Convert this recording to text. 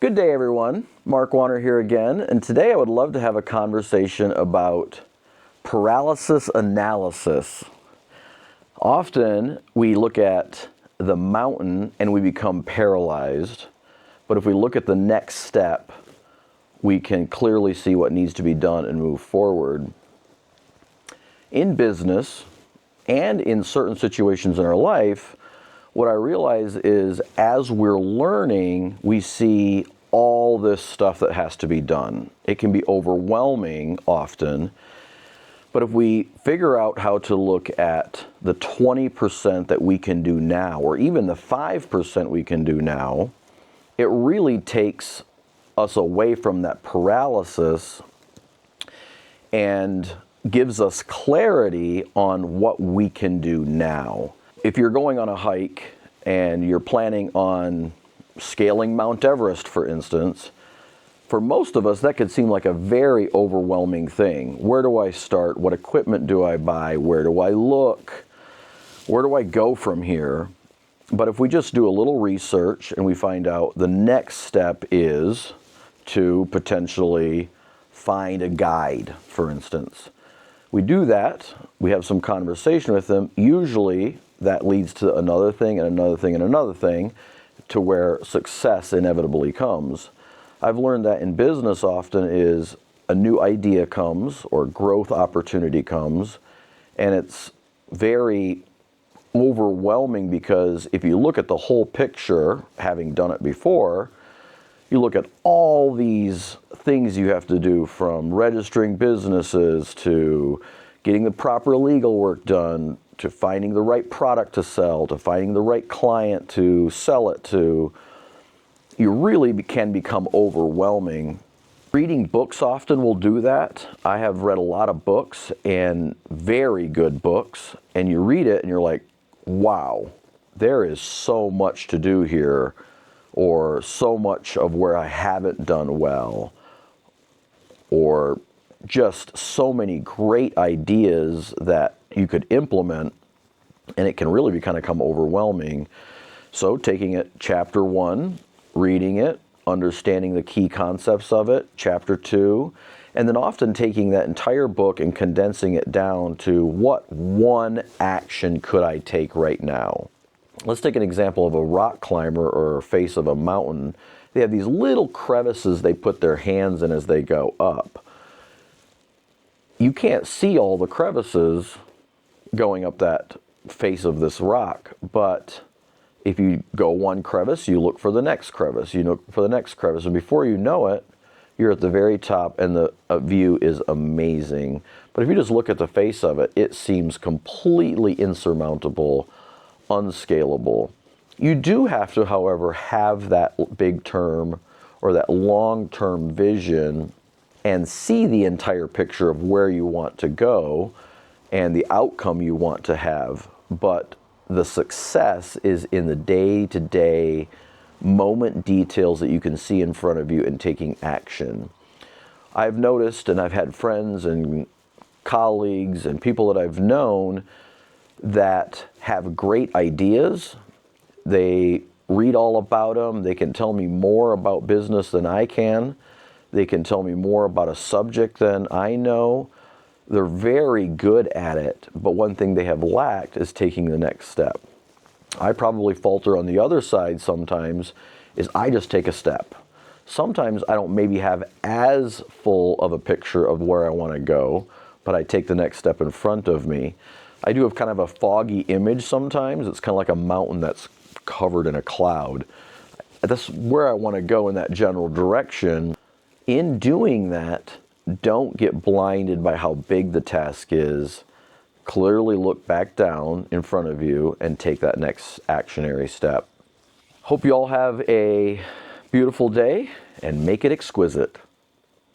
Good day, everyone. Mark Warner here again, and today I would love to have a conversation about paralysis analysis. Often we look at the mountain and we become paralyzed, but if we look at the next step, we can clearly see what needs to be done and move forward. In business and in certain situations in our life, what I realize is as we're learning, we see all this stuff that has to be done. It can be overwhelming often, but if we figure out how to look at the 20% that we can do now, or even the 5% we can do now, it really takes us away from that paralysis and gives us clarity on what we can do now. If you're going on a hike and you're planning on scaling Mount Everest, for instance, for most of us that could seem like a very overwhelming thing. Where do I start? What equipment do I buy? Where do I look? Where do I go from here? But if we just do a little research and we find out the next step is to potentially find a guide, for instance. We do that, we have some conversation with them, usually that leads to another thing and another thing and another thing to where success inevitably comes. I've learned that in business often is a new idea comes or growth opportunity comes, and it's very overwhelming because if you look at the whole picture, having done it before, you look at all these things you have to do, from registering businesses to getting the proper legal work done, to finding the right product to sell, to finding the right client to sell it to. You really can become overwhelming. Reading books often will do that. I have read a lot of books, and very good books, and you read it and you're like, wow, there is so much to do here, or so much of where I haven't done well, or just so many great ideas that you could implement, and it can really become overwhelming. So taking it chapter 1, reading it, understanding the key concepts of it, chapter 2, and then often taking that entire book and condensing it down to what one action could I take right now. Let's take an example of a rock climber or face of a mountain. They have these little crevices they put their hands in as they go up. You can't see all the crevices going up that face of this rock, but if you go one crevice, you look for the next crevice, you look for the next crevice, and before you know it, you're at the very top and the view is amazing. But if you just look at the face of it, it seems completely insurmountable, unscalable. You do have to, however, have that big term or that long-term vision and see the entire picture of where you want to go and the outcome you want to have. But the success is in the day-to-day moment details that you can see in front of you and taking action. I've noticed, and I've had friends and colleagues and people that I've known that have great ideas. They read all about them. They can tell me more about business than I can. They can tell me more about a subject than I know. They're very good at it, but one thing they have lacked is taking the next step. I probably falter on the other side sometimes, is I just take a step. Sometimes I don't maybe have as full of a picture of where I want to go, but I take the next step in front of me. I do have kind of a foggy image sometimes. It's kind of like a mountain that's covered in a cloud. That's where I want to go in that general direction. In doing that, don't get blinded by how big the task is. Clearly look back down in front of you and take that next actionary step. Hope you all have a beautiful day and make it exquisite.